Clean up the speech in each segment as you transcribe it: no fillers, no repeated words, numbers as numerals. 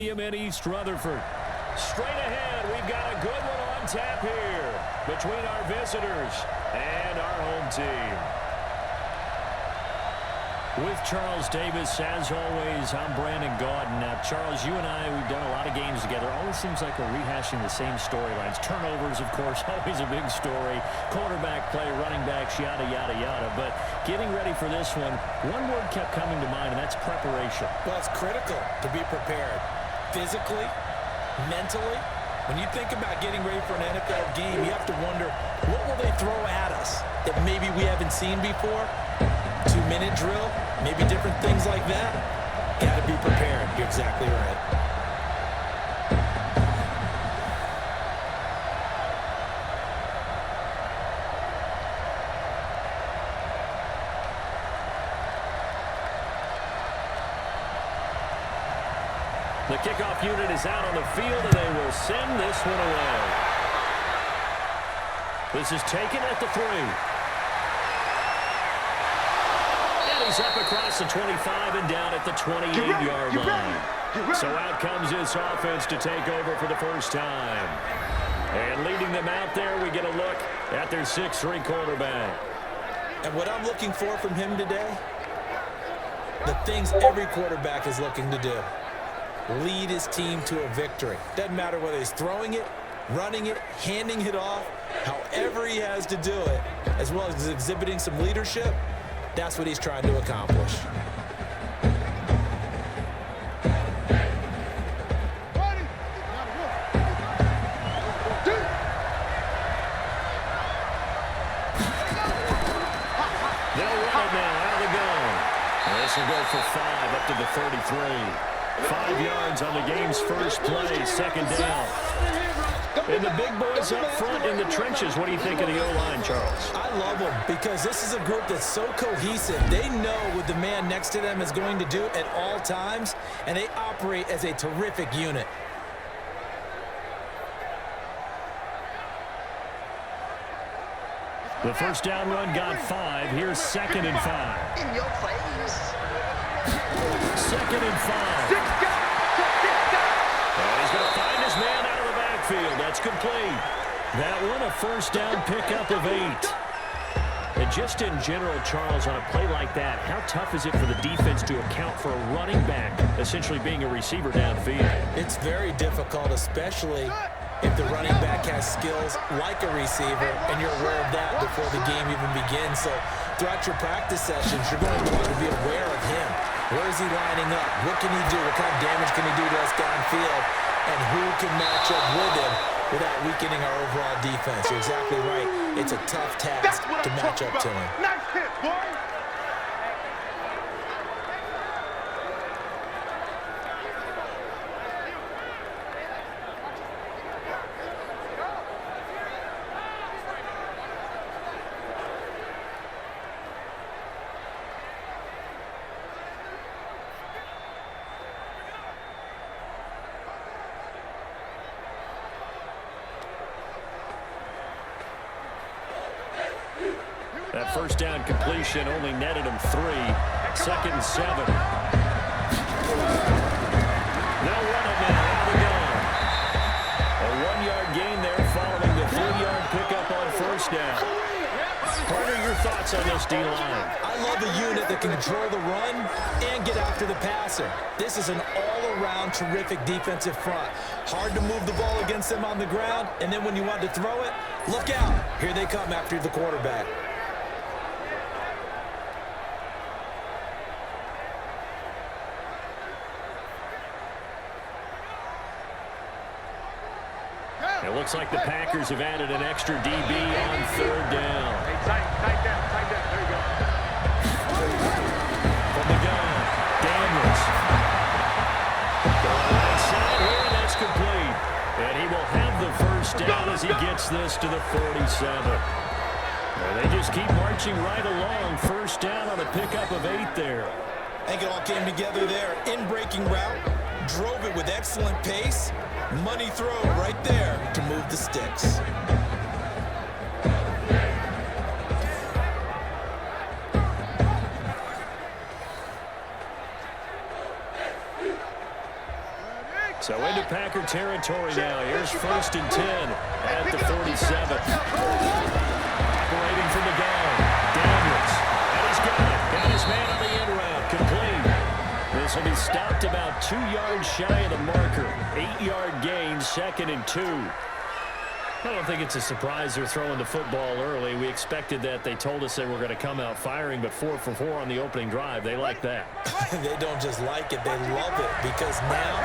In East Rutherford. Straight ahead, we've got a good one on tap here between our visitors and our home team. With Charles Davis, as always, I'm Brandon Gaudin. Now, Charles, you and I, we've done a lot of games together. Always seems like we're rehashing the same storylines. Turnovers, of course, always a big story. Quarterback play, running backs, yada, yada, yada. But getting ready for this one word kept coming to mind, and that's preparation. Well, it's critical to be prepared. Physically, mentally. When you think about getting ready for an NFL game, you have to wonder, what will they throw at us that maybe we haven't seen before? 2-minute drill, maybe different things like that. Got to be prepared. You're exactly right. The kickoff unit is out on the field, and they will send this one away. This is taken at the 3. And he's up across the 25 and down at the 28-yard line. So out comes this offense to take over for the first time. And leading them out there, we get a look at their 6'3 quarterback. And what I'm looking for from him today, the things every quarterback is looking to do. Lead his team to a victory. Doesn't matter whether he's throwing it, running it, handing it off, however he has to do it, as well as exhibiting some leadership, that's what he's trying to accomplish. They'll run it now out of the gun. This will go for 5 up to the 33. 5 yards on the game's first play, second down. And the big boys up front in the trenches. What do you think of the O-line, Charles? I love them because this is a group that's so cohesive. They know what the man next to them is going to do at all times, and they operate as a terrific unit. The first down run got 5. Here's 2nd and 5. In your face. 2nd and 5. And he's going to find his man out of the backfield. That's complete. That one, a first down pickup of 8. And just in general, Charles, on a play like that, how tough is it for the defense to account for a running back essentially being a receiver downfield? It's very difficult, especially if the running back has skills like a receiver, and you're aware of that before the game even begins. So throughout your practice sessions, you're going to want to be aware of him. Where is he lining up? What can he do? What kind of damage can he do to us downfield? And who can match up with him without weakening our overall defense? You're exactly right. It's a tough task to match up to him. Nice hit, boy. That first down completion only netted him 3. 2nd and 7. They'll run it now out of the gun. A 1-yard gain there following the 3-yard pickup on first down. Carter, your thoughts on this D-line? I love a unit that can control the run and get after the passer. This is an all-around terrific defensive front. Hard to move the ball against them on the ground, and then when you want to throw it, look out. Here they come after the quarterback. It looks like the Packers have added an extra DB on 3rd down. Hey, tight down. There you go. From the gun, Daniels. Going right side here, that's complete. And he will have the first down as he gets this to the 47. And they just keep marching right along. First down on a pickup of 8 there. I think it all came together there. In-breaking route, drove it with excellent pace. Money throw right there to move the sticks. So into Packer territory now. Here's 1st and 10 at the 47. Operating from the gun. Daniels. And he's got it. Got his man on the end route. Complete. This will be stopped about 2 yards shy of the marker. 8-yard gain, 2nd and 2. I don't think it's a surprise they're throwing the football early. We expected that. They told us they were going to come out firing, but 4 for 4 on the opening drive. They like that. They don't just like it, they love it, because now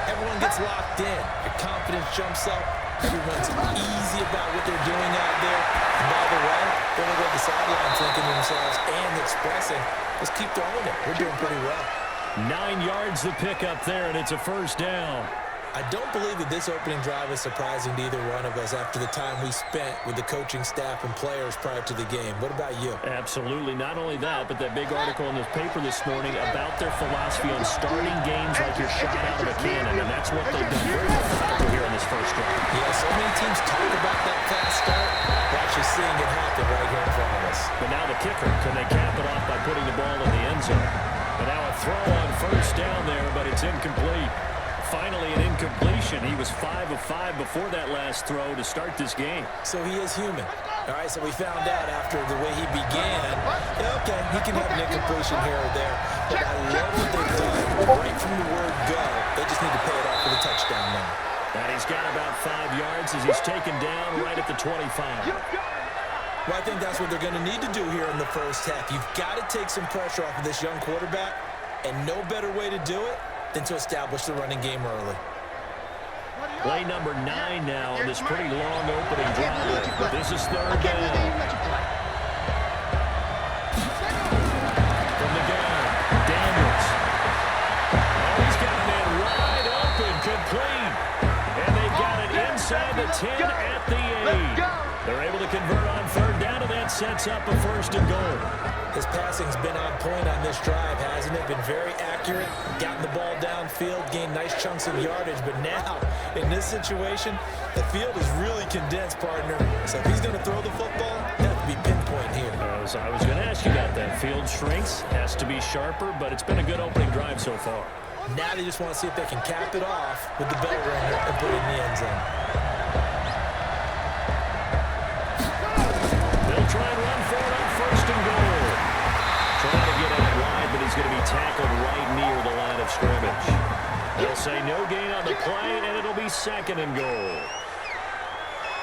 everyone gets locked in. Your confidence jumps up. Everyone's easy about what they're doing out there. And by the way, they're going to go to the sideline thinking to themselves and expressing, let's keep throwing it. We're doing pretty well. 9 yards to pick up there, and it's a 1st down. I don't believe that this opening drive is surprising to either one of us after the time we spent with the coaching staff and players prior to the game. What about you? Absolutely. Not only that, but that big article in the paper this morning about their philosophy on starting games like you're shot out of a cannon, and that's what they've done very methodical here in this 1st drive. Yeah, so many teams talk about that fast start. We're actually seeing it happen right here in front of us. But now the kicker, can they cap it off by putting the ball in the end zone? And now a throw on 1st down there, but it's incomplete. Finally an incompletion. He was 5 of 5 before that last throw to start this game. So he is human. All right, so we found out after the way he began, okay, he can have an incompletion here or there. But I love what they've done right from the word go. They just need to pay it off for the touchdown now. And he's got about 5 yards as he's taken down right at the 25. Well, I think that's what they're going to need to do here in the 1st half. You've got to take some pressure off of this young quarterback, and no better way to do it than to establish the running game early. Play number 9 now on this pretty long opening drive. But this is 3rd down. From the gun, Daniels. Oh, he's got a man wide open, complete. And they've got it inside the 10 at the 8. They're able to convert on 3rd down, and that sets up a 1st and goal. His passing's been on point on this drive, hasn't it? Been very accurate, gotten the ball downfield, gained nice chunks of yardage. But now, in this situation, the field is really condensed, partner. So if he's going to throw the football, that has to be pinpoint here. So I was going to ask you about that. Field shrinks, has to be sharper, but it's been a good opening drive so far. Now they just want to see if they can cap it off with the bell ringer and put it in the end zone. They'll try and run for it on 1st and goal. Trying to get out wide, but he's going to be tackled right near the line of scrimmage. They'll say no gain on the play, and it'll be 2nd and goal.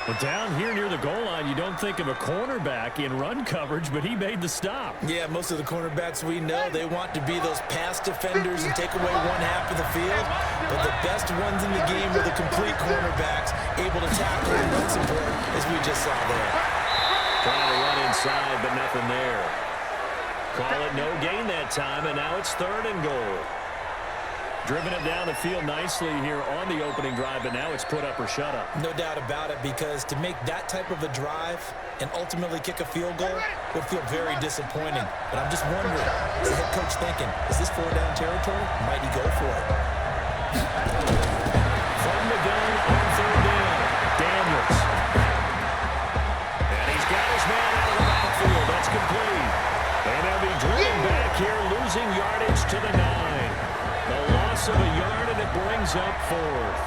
But down here near the goal line, you don't think of a cornerback in run coverage, but he made the stop. Yeah, most of the cornerbacks we know, they want to be those pass defenders and take away one half of the field. But the best ones in the game are the complete cornerbacks, able to tackle and run support, as we just saw there. Trying to run inside, but nothing there. Call it no gain that time, and now it's 3rd and goal. Driven it down the field nicely here on the opening drive, but now it's put up or shut up. No doubt about it, because to make that type of a drive and ultimately kick a field goal would feel very disappointing. But I'm just wondering, is the head coach thinking, is this 4-down territory? Might he go for it? From the gun on 3rd down, Daniels. And he's got his man out of the backfield. That's complete. And they'll be driven back here, losing yardage to the 9. The loss of a yard, and it brings up 4th.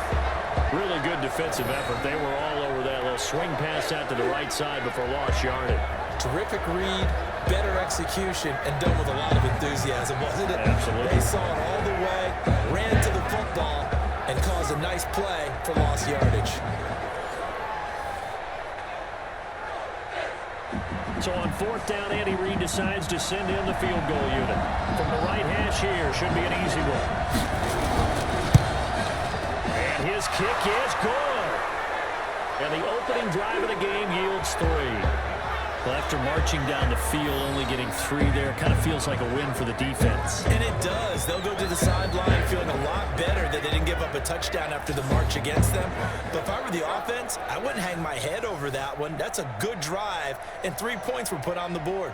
Really good defensive effort. They were all over that little swing pass out to the right side before lost yardage. Terrific read, better execution, and done with a lot of enthusiasm, wasn't it? Absolutely. They saw it all the way, ran to the football, and caused a nice play for lost yardage. So on 4th down, Andy Reid decides to send in the field goal unit. From the right hash here, should be an easy one. And his kick is good. And the opening drive of the game yields 3. Well, after marching down the field, only getting 3 there, kind of feels like a win for the defense. And it does. They'll go to the sideline feeling a lot better that they didn't give up a touchdown after the march against them. But if I were the offense, I wouldn't hang my head over that one. That's a good drive, and 3 points were put on the board.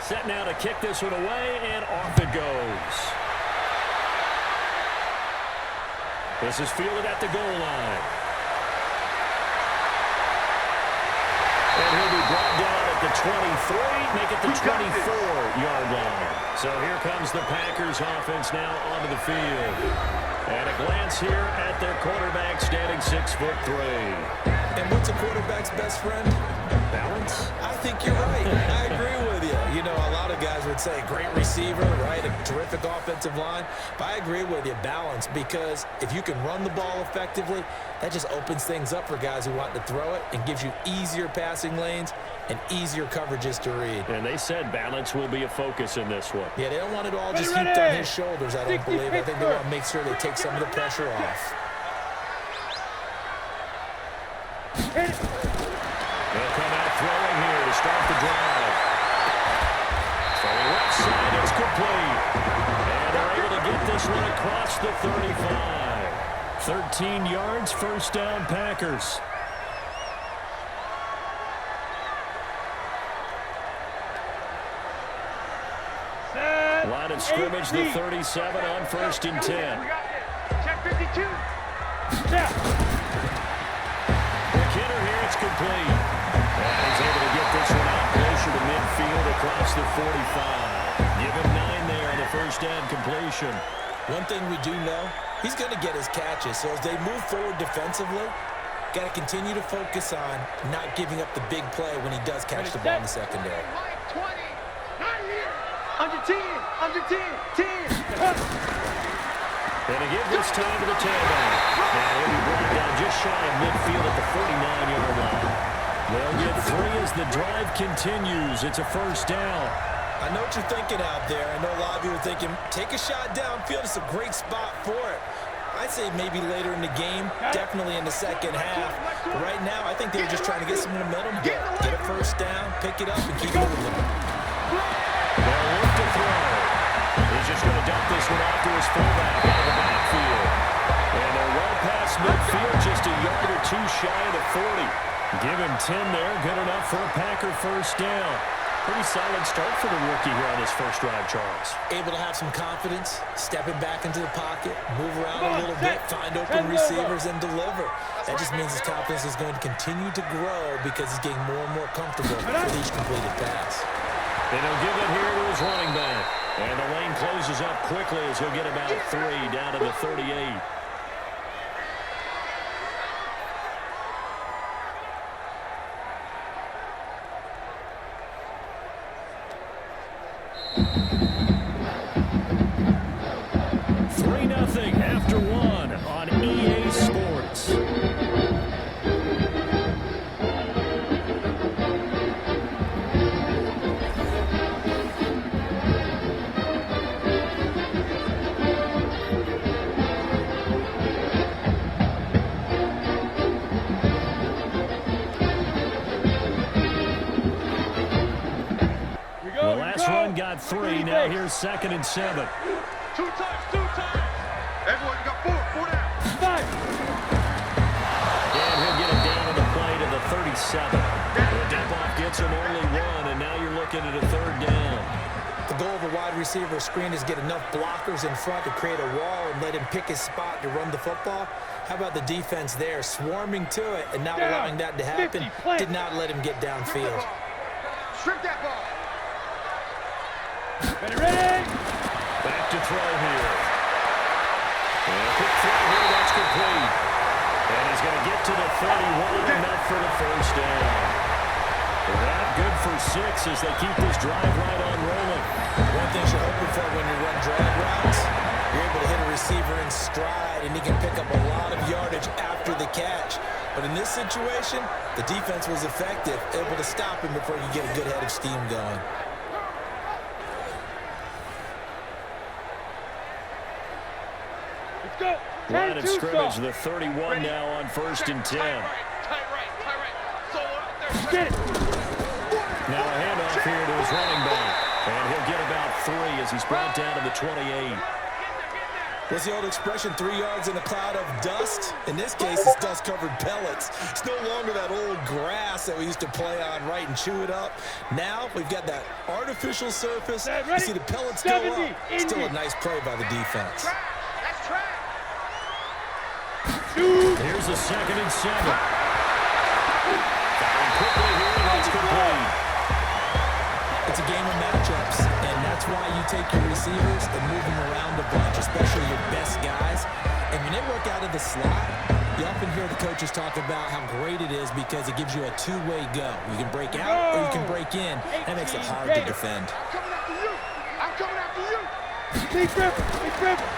Set now to kick this one away, and off it goes. This is fielded at the goal line. And he'll be brought down at the 23, make it the 24-yard line. So here comes the Packers offense now onto the field. And a glance here at their quarterback standing 6'3". And what's a quarterback's best friend? Balance? I think you're right. I agree with you. You know, a lot of guys would say great receiver, right? A terrific offensive line. But I agree with you, balance, because if you can run the ball effectively, that just opens things up for guys who want to throw it and gives you easier passing lanes and easier coverages to read. And they said balance will be a focus in this one. Yeah, they don't want it all just heaped on his shoulders, I don't believe. I think they want to make sure they take some of the pressure off. They'll come out throwing here to start the drive. So left side is complete. And they're able to get this one across the 35. 13 yards, first down, Packers. Line of scrimmage, the 37 on 1st and 10. Check 52. Yeah. McKinnon here, it's complete. And he's able to get this one out closer to midfield across the 45. Give him 9 there on the first down completion. One thing we do know, he's going to get his catches. So as they move forward defensively, got to continue to focus on not giving up the big play when he does catch the ball in the secondary. 20. Not here. Under 10. Under 10. 10. And to give this time to the tailback. Now he'll be brought down just shy of midfield at the 49-yard line. They'll get 3 as the drive continues. It's a first down. I know what you're thinking out there. I know a lot of you are thinking, take a shot downfield. It's a great spot for it. I'd say maybe later in the game, definitely in the second half. But right now, I think they were just trying to get some momentum going. Get a first down, pick it up, and keep moving. They'll look to throw. He's just going to dump this one off to his fullback out of the backfield. And they're well past midfield, just a yard or 2 shy of the 40. Give him 10 there, good enough for a Packer first down. Pretty solid start for the rookie here on his first drive, Charles. Able to have some confidence, stepping back into the pocket, move around a little bit, find open receivers, and deliver. That just means his confidence is going to continue to grow because he's getting more and more comfortable with each completed pass. And he'll give it here to his running back. And the lane closes up quickly as he'll get about 3 down to the 38. After 1 on EA Sports. The last run got 3. Now here's 2nd and 7. 2 times. 2 times. Everyone got 4 down. 5. And he'll get it down to the play to the 37. The dump-off gets him only 1, and now you're looking at a 3rd down. The goal of a wide receiver screen is get enough blockers in front to create a wall and let him pick his spot to run the football. How about the defense there, swarming to it and not allowing that to happen? Did not let him get downfield. Strip that ball. Ready? Back to throw here. And a quick throw here, that's complete. And he's going to get to the 31, enough for the first down. That good for 6 as they keep this drive right on rolling. One thing you're hoping for when you run drag routes, you're able to hit a receiver in stride, and he can pick up a lot of yardage after the catch. But in this situation, the defense was effective, able to stop him before you get a good head of steam going. Line of scrimmage, the 31 now on 1st and 10. Now a handoff here to his running back. And he'll get about 3 as he's brought down to the 28. What's the old expression, 3 yards in a cloud of dust? In this case, it's dust-covered pellets. It's no longer that old grass that we used to play on, right, and chew it up. Now we've got that artificial surface. You see the pellets go up. Still a nice play by the defense. That's track. Here's a 2nd and 7. Firing quickly here, and that's complete. It's a game of matchups, and that's why you take your receivers and move them around a bunch, especially your best guys. And when they work out of the slot, you often hear the coaches talk about how great it is because it gives you a two-way go. You can break out or you can break in. That makes it hard to defend. I'm coming after you. I'm coming after you. Big River. Big River.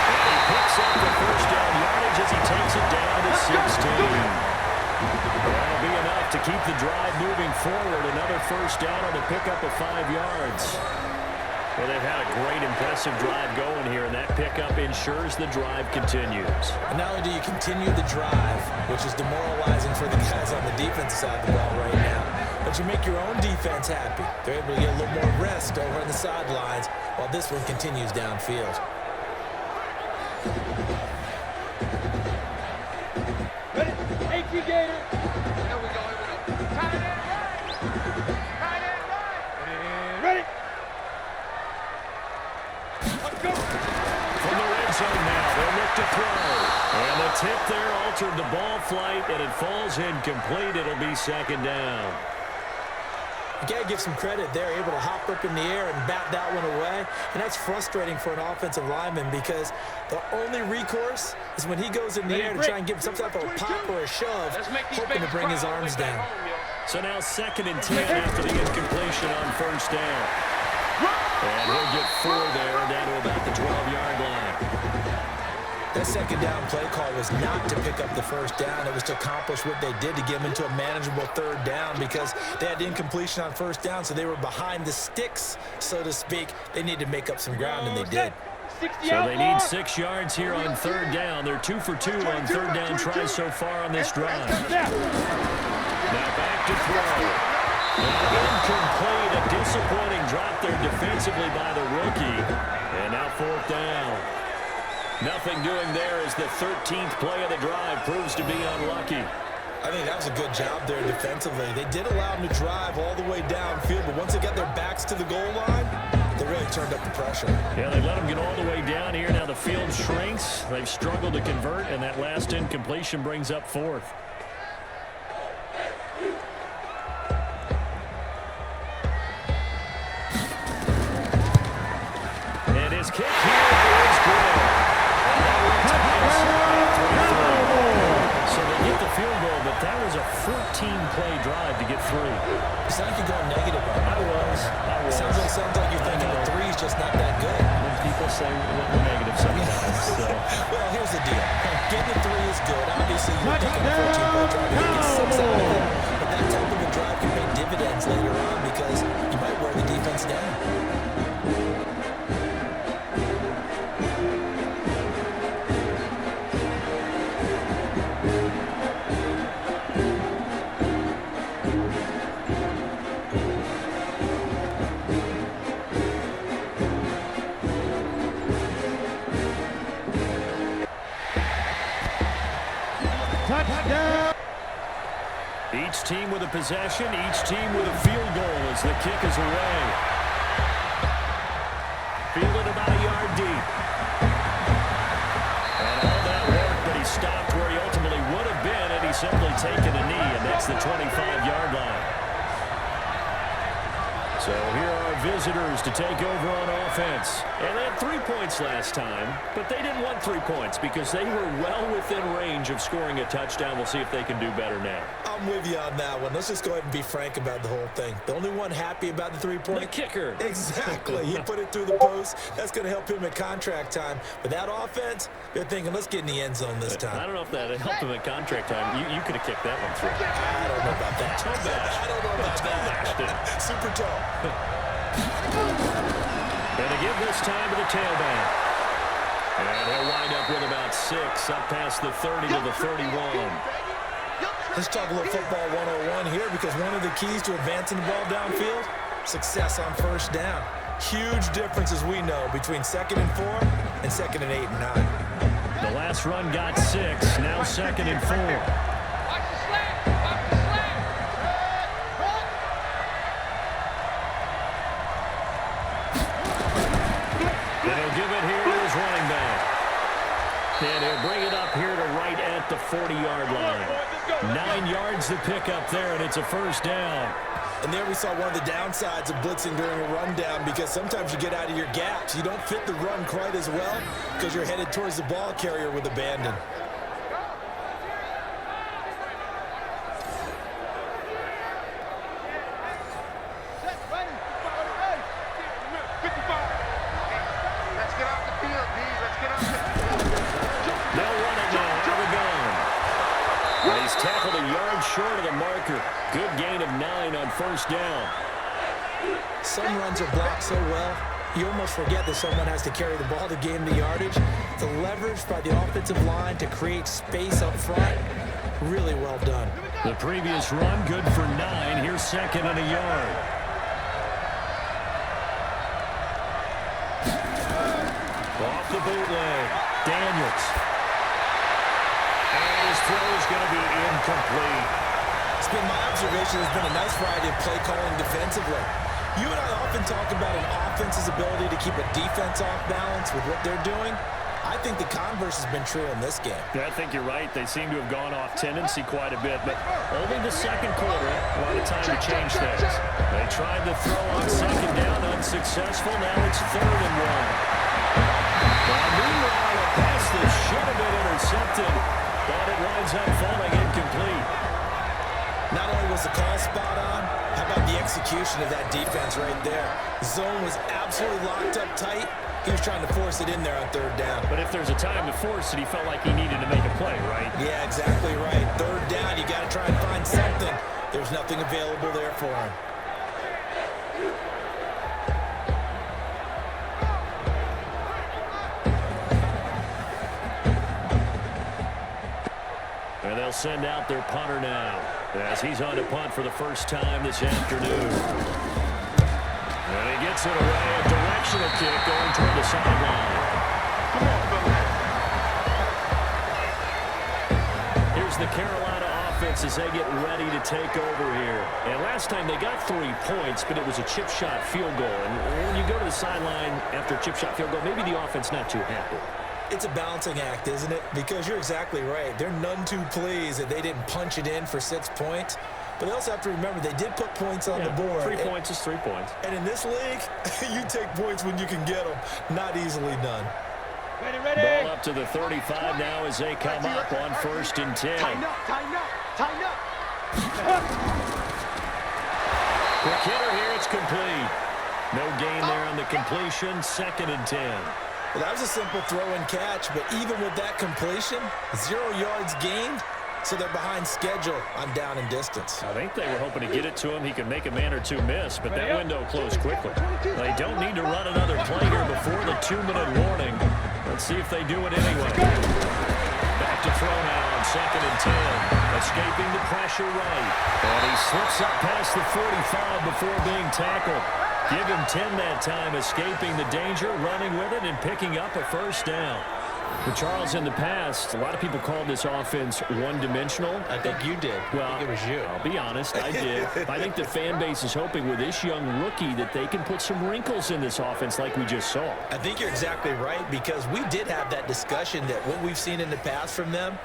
And he picks up the 1st down yardage as he takes it down to 16. That'll be enough to keep the drive moving forward. Another 1st down on the pickup of 5 yards. Well, they've had a great, impressive drive going here, and that pickup ensures the drive continues. And not only do you continue the drive, which is demoralizing for the guys on the defensive side of the ball right now, but you make your own defense happy. They're able to get a little more rest over on the sidelines while this one continues downfield. Ready? AT Gator. Here we go. Tight end right. Tight end right. Ready? Let's go. From the red zone now, they'll look to throw. And the tip there altered the ball flight, and it falls incomplete. It'll be 2nd down. You got to give some credit. They're able to hop up in the air and bat that one away. And that's frustrating for an offensive lineman because the only recourse is when he goes in the air to try and give some type of a pop or a shove, hoping to bring his arms down. So now 2nd and 10 after the incompletion on 1st down. And he'll get 4 there, down to about the 12-yard line. That 2nd down play call was not to pick up the 1st down. It was to accomplish what they did to get them into a manageable 3rd down because they had incompletion on 1st down, so they were behind the sticks, so to speak. They needed to make up some ground, and they did. So they need 6 yards here on 3rd down. They're 2 for 2 on 3rd down tries so far on this drive. Now back to throw. Incomplete, a disappointing drop there defensively by the rookie. And now 4th down. Nothing doing there as the 13th play of the drive proves to be unlucky. I think that was a good job there defensively. They did allow them to drive all the way downfield, but once they got their backs to the goal line, they really turned up the pressure. Yeah, they let them get all the way down here. Now the field shrinks. They've struggled to convert, and that last incompletion brings up 4th. And his kick here is good. So they get the field goal, but that was a 14-play drive to get 3. You sound like you're going negative on it. I was. Sounds like you're thinking the 3 is just not that good. When people say we're negative sometimes. So. Well, here's the deal. Getting the 3 is good. Obviously, you're picking a 14-play drive. You get 6 out of it. But that type of a drive can pay dividends later on because you might wear the defense down. Each team with a possession, each team with a field goal as the kick is away. Fielded about a yard deep. And all that work, but he stopped where he ultimately would have been had he simply taken a knee, and that's the 25-yard line. So here are our visitors to take over on offense. And they had 3 points last time, but they didn't want 3 points because they were well within range of scoring a touchdown. We'll see if they can do better now. I'm with you on that one. Let's just go ahead and be frank about the whole thing. The only one happy about the 3-point? The kicker. Exactly. He put it through the post. That's going to help him at contract time. But that offense, they're thinking, let's get in the end zone this time. I don't know if that helped him at contract time. You could have kicked that one through. I don't know about that. Toe bash. I don't know about that. Super toe. And they give this time to the tailback. And he'll wind up with about 6 up past the 30 to the 31. Let's talk a little football 101 here because one of the keys to advancing the ball downfield, success on 1st down. Huge difference, as we know, between 2nd and 4 and 2nd and 8 and 9. The last run got 6. Now 2nd and 4. Watch the slant. Watch the slant. And he'll give it here to his running back. And he'll bring it up here to right at the 40-yard line. 9 yards to pick up there, and it's a first down. And there we saw one of the downsides of blitzing during a rundown, because sometimes you get out of your gaps. You don't fit the run quite as well because you're headed towards the ball carrier with abandon. He's tackled a yard short of the marker. Good gain of 9 on first down. Some runs are blocked so well, you almost forget that someone has to carry the ball to gain the yardage. The leverage by the offensive line to create space up front, really well done. The previous run, good for 9. Here's 2nd and a yard. Off the bootleg, Daniels. And his throw is going to be incomplete. It's been my observation, there's been a nice variety of play calling defensively. You and I often talk about an offense's ability to keep a defense off balance with what they're doing. I think the converse has been true in this game. Yeah, I think you're right. They seem to have gone off tendency quite a bit, but only the second quarter, a lot of time to change things. They tried to throw on 2nd down, unsuccessful. Now it's 3rd and 1. Now, meanwhile, a pass that should have been intercepted, but it winds up falling incomplete. Not only was the call spot on, how about the execution of that defense right there? The zone was absolutely locked up tight. He was trying to force it in there on 3rd down. But if there's a time to force it, he felt like he needed to make a play, right? Yeah, exactly right. 3rd down, you got to try and find something. There's nothing available there for him. And they'll send out their punter now, as he's on to punt for the first time this afternoon. And he gets it away, a directional kick going toward the sideline. Here's the Carolina offense as they get ready to take over here. And last time they got 3 points, but it was a chip shot field goal. And when you go to the sideline after a chip shot field goal, maybe the offense not too happy. It's a balancing act, isn't it? Because you're exactly right. They're none too pleased that they didn't punch it in for 6 points. But they also have to remember they did put points on the board. 3 points is 3 points. And in this league, you take points when you can get them. Not easily done. Ready. Ball up to the 35 now as they come up on 1st and 10. Tighten up. Quick hitter here, it's complete. No gain there on the completion, 2nd and 10. Well, that was a simple throw and catch, but even with that completion, 0 yards gained, so they're behind schedule on down and distance. I think they were hoping to get it to him. He could make a man or two miss, but that window closed quickly. They don't need to run another play here before the 2-minute warning. Let's see if they do it anyway. Back to throw now on 2nd and 10. Escaping the pressure right. And he slips up past the 45 before being tackled. Give him 10 that time, escaping the danger, running with it, and picking up a first down. But Charles, in the past, a lot of people called this offense one-dimensional. I think you did. Well, I think it was you. I'll be honest, I did. I think the fan base is hoping with this young rookie that they can put some wrinkles in this offense like we just saw. I think you're exactly right, because we did have that discussion that what we've seen in the past from them,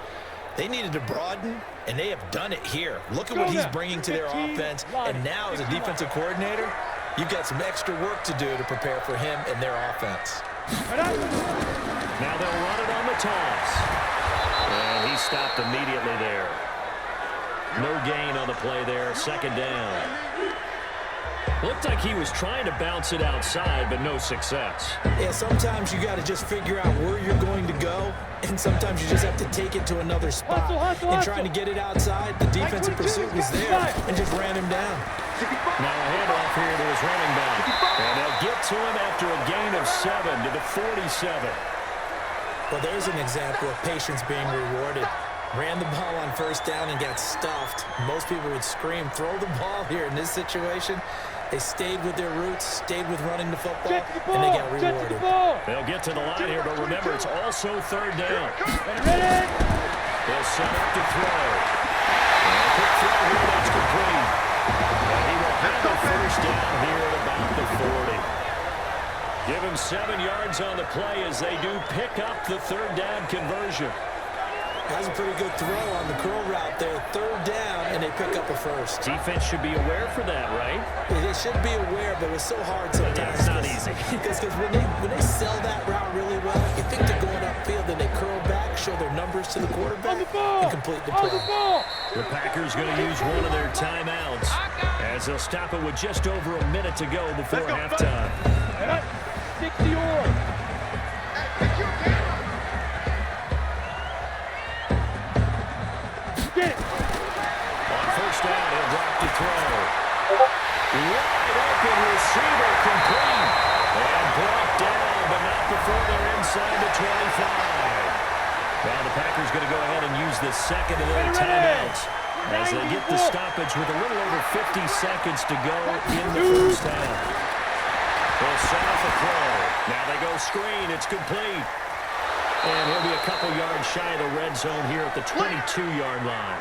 they needed to broaden, and they have done it here. Look at what he's bringing to their offense, and now as a defensive coordinator, you've got some extra work to do to prepare for him and their offense. Now they'll run it on the toss. And he stopped immediately there. No gain on the play there, 2nd down. Looked like he was trying to bounce it outside, but no success. Yeah, sometimes you got to just figure out where you're going to go, and sometimes you just have to take it to another spot. And trying to get it outside, the defensive pursuit was there and just ran him down. Now a handoff here to his running back. And they'll get to him after a gain of 7 to the 47. Well, there's an example of patience being rewarded. Ran the ball on first down and got stuffed. Most people would scream, throw the ball here. In this situation, they stayed with their roots, stayed with running the football, and they got rewarded. They'll get to the line here, but remember, it's also third down. Ready? They'll set up to throw. And a quick throw here, that's complete. And he will have the first down here at about the 40. Give him 7 yards on the play as they do pick up the third down conversion. That was a pretty good throw on the curl route there. Third down, and they pick up a first. Defense should be aware for that, right? They should be aware, but it's so hard sometimes. Yeah, it's not easy. Because when they sell that route really well, you think they're going upfield, then they curl back, show their numbers to the quarterback, and complete the play. The Packers going to use one of their timeouts as they'll stop it with just over a minute to go before halftime. 60 yards. On first down, he'll drop to throw. Wide open receiver complete. And brought down, but not before they're inside the 25. Now the Packers going to go ahead and use the second of their timeouts as they get the stoppage with a little over 50 seconds to go in the first half. They'll set off a throw. Now they go screen. It's complete. And he'll be a couple yards shy of the red zone here at the 22-yard line.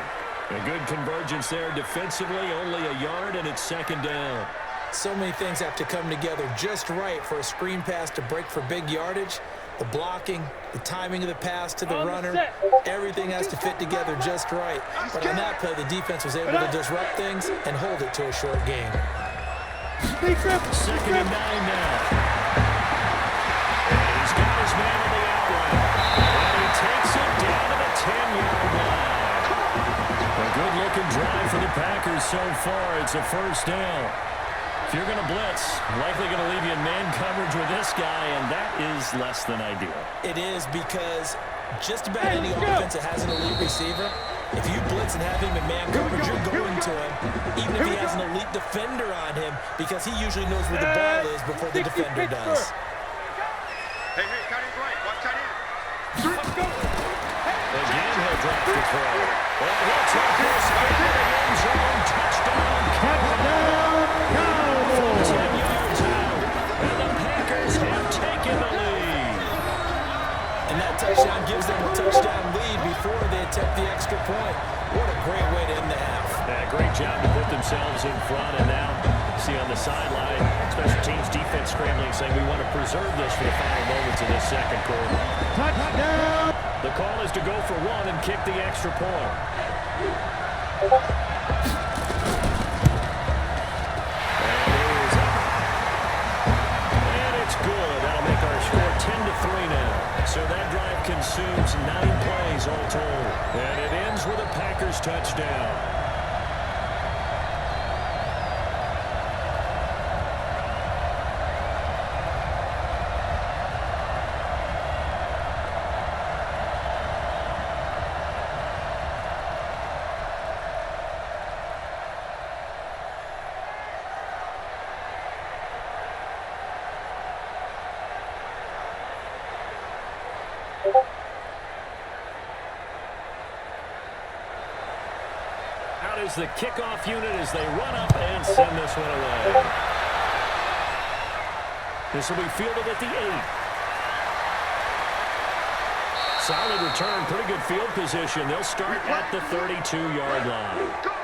A good convergence there defensively, only a yard, and it's second down. So many things have to come together just right for a screen pass to break for big yardage. The blocking, the timing of the pass to the runner, everything has to fit together just right. But on that play, the defense was able to disrupt things and hold it to a short game. Second and 9 now. And he's got his man on the outright. And he takes it down to the 10-yard line. A good-looking drive for the Packers so far. It's a first down. If you're going to blitz, likely going to leave you in man coverage with this guy, and that is less than ideal. It is, because just about any offense that has an elite receiver, if you blitz and have him in man coverage, you're going to him, even if he has an elite defender on him, because he usually knows where the ball is before the defender does. Hey, tight end right. Watch tight end. Let's go. Again, he'll drop the throw. Well, he'll take this into the end zone. Touchdown, Cowboys. 10 yards out, and the Packers have taken the lead. And that touchdown gives them a touchdown lead before they attempt the extra point. What a great way to end the half. Yeah, great job to put themselves in front, and now see on the sideline, special teams defense scrambling, saying we want to preserve this for the final moments of this second quarter. Touchdown. The call is to go for one and kick the extra point. And it's good. That'll make our score 10-3 now. So that drive consumes 9 plays all told. And it ends with a Packers touchdown. Out is the kickoff unit as they run up and send this one away. This will be fielded at the 8. Solid return, pretty good field position. They'll start at the 32-yard line.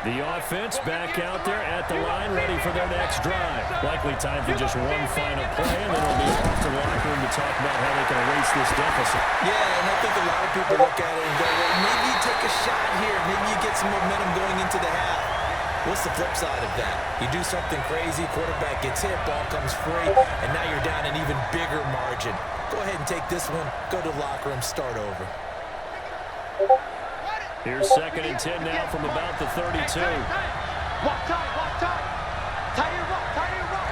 The offense back out there at the line, ready for their next drive. Likely time for just one final play, and then it'll be off to the locker room to talk about how they can erase this deficit. Yeah, and I think a lot of people look at it and go, well, maybe you take a shot here. Maybe you get some momentum going into the half. What's the flip side of that? You do something crazy, quarterback gets hit, ball comes free, and now you're down an even bigger margin. Go ahead and take this one, go to the locker room, start over. Here's second and 10 now from about the 32. Walk tight, walk tight. Tight end rock, tight end rock.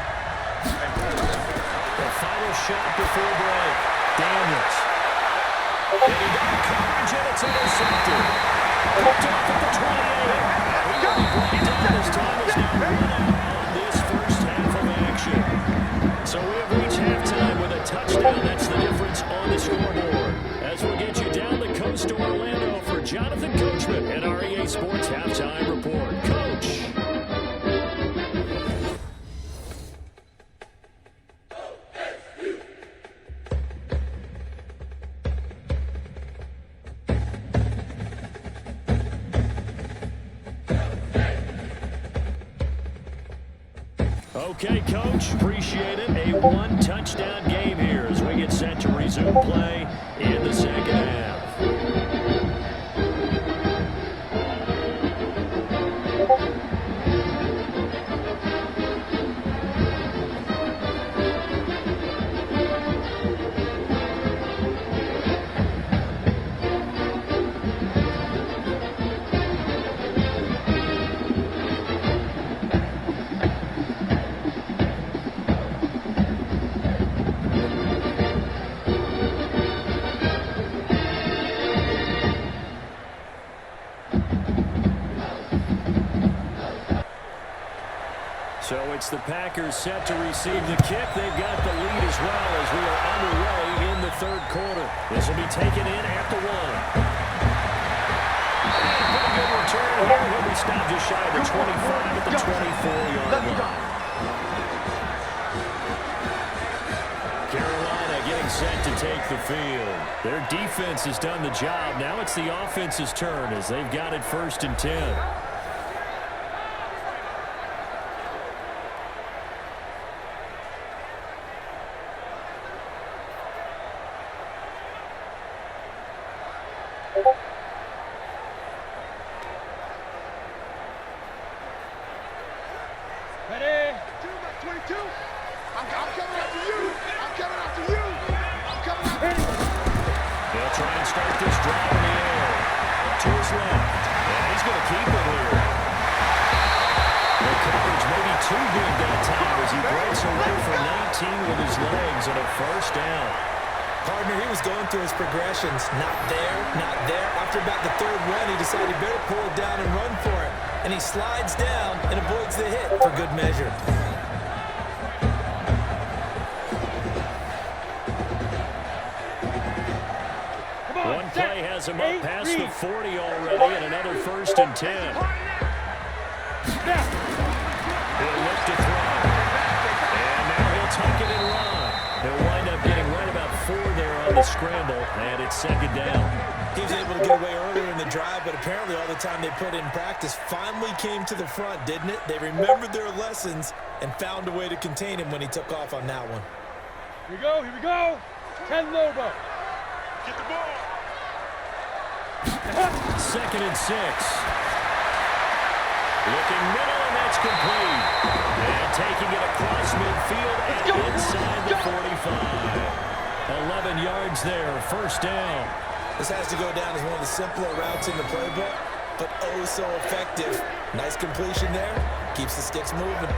The final shot before break. Daniels. And he got coverage, and it's intercepted. Picked off at the 28. He will be brought down as time is now run out on this first half of action. So we have reached halftime with a touchdown. That's the difference on the scoreboard. As we'll get you down the coast to Orlando for Jonathan Coachman and our EA Sports Halftime Report. Coach. Okay, Coach, appreciate it. A one-touchdown game here as we get set to resume play in the second half. So it's the Packers set to receive the kick. They've got the lead as well as we are underway in the third quarter. This will be taken in at the 1. Pretty good return here. He'll be stopped just shy of the 25 at the 24-yard line. Carolina getting set to take the field. Their defense has done the job. Now it's the offense's turn as they've got it 1st and 10. Ready? 22. I'm coming after you. I'm coming after you. I'm coming after you. They'll try and start this drive in the air. To his left. And he's going to keep it here. The coverage may be too good that time as he breaks away for 19 with his legs on a first down. Partner, he was going through his progressions. Not there, not there. After about the third run, he decided he better pull it down and run for it. And he slides down and avoids the hit for good measure. One play has him up past the 40 already and another 1st and 10. He'll look to throw. And now he'll tuck it and run. He'll wind up getting right about 4 there on the scramble, and it's 2nd down. He was able to get away earlier in the drive, but apparently all the time they put in practice finally came to the front, didn't it? They remembered their lessons and found a way to contain him when he took off on that one. Here we go, here we go. 10 Lobo. Get the ball. 2nd and 6. Looking middle, and that's complete. And taking it across midfield and inside the 45. 11 yards there, 1st down. This has to go down as one of the simpler routes in the playbook, but oh so effective. Nice completion there. Keeps the sticks moving.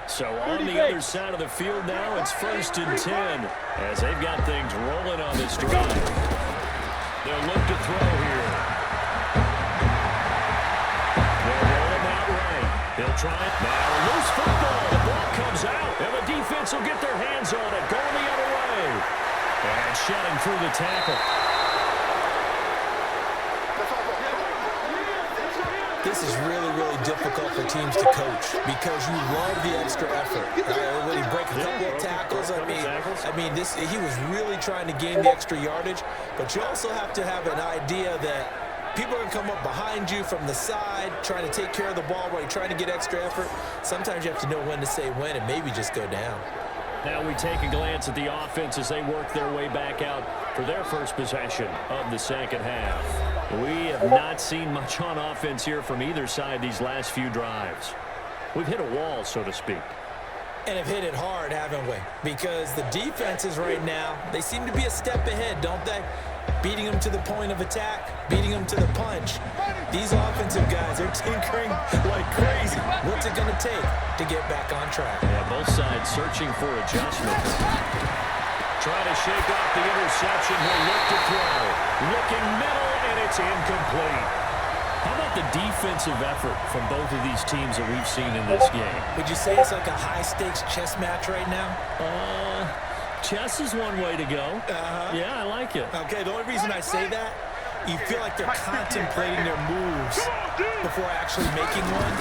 So on the other side of the field now, it's 1st and 10 as they've got things rolling on this drive. They'll look to throw here. They'll roll him out right. They'll try it. Now a loose football. The ball comes out, and the defense will get their hands on it. Going the other way. And shedding through the tackle. This is really, really difficult for teams to coach because you love the extra effort. When he break a couple of tackles, I mean, he was really trying to gain the extra yardage, but you also have to have an idea that people are going to come up behind you from the side, trying to take care of the ball while you're trying to get extra effort. Sometimes you have to know when to say when and maybe just go down. Now we take a glance at the offense as they work their way back out for their first possession of the second half. We have not seen much on offense here from either side these last few drives. We've hit a wall, so to speak. And have hit it hard, haven't we? Because the defenses right now, they seem to be a step ahead, don't they? Beating them to the point of attack, beating them to the punch. These offensive guys, they're tinkering like crazy. What's it going to take to get back on track? Yeah, both sides searching for adjustments. Trying to shake off the interception. He'll look to throw. Looking middle, and it's incomplete. How about the defensive effort from both of these teams that we've seen in this game? Would you say it's like a high-stakes chess match right now? Chess is one way to go. Yeah, I like it. Okay, the only reason I say that, you feel like they're contemplating their moves before actually making one,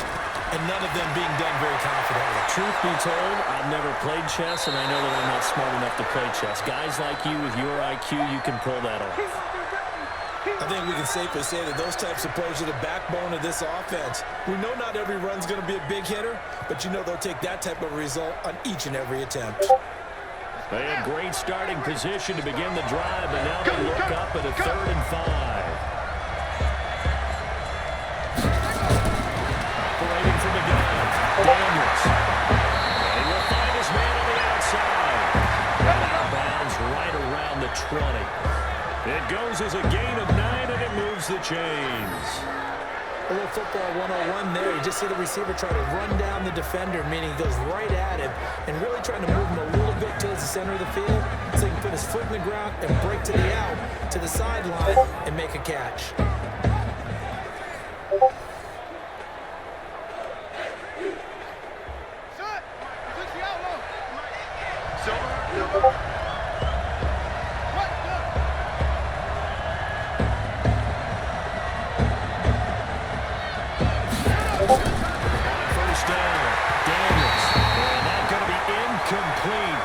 and none of them being done very confidently. Truth be told, I've never played chess, and I know that I'm not smart enough to play chess. Guys like you with your IQ, you can pull that off. I think we can safely say that those types of plays are the backbone of this offense. We know not every run's going to be a big hitter, but you know they'll take that type of result on each and every attempt. They had great starting position to begin the drive, but now they look up at a 3rd and 5. Operating from the gun, Daniels. And he will find his man on the outside. Out of bounds right around the 20. It goes as a gain of 9, and it moves the chains. A little football 101 there. You just see the receiver try to run down the defender, meaning he goes right at him and really trying to move him a little bit towards the center of the field so he can put his foot in the ground and break to the out, to the sideline, and make a catch.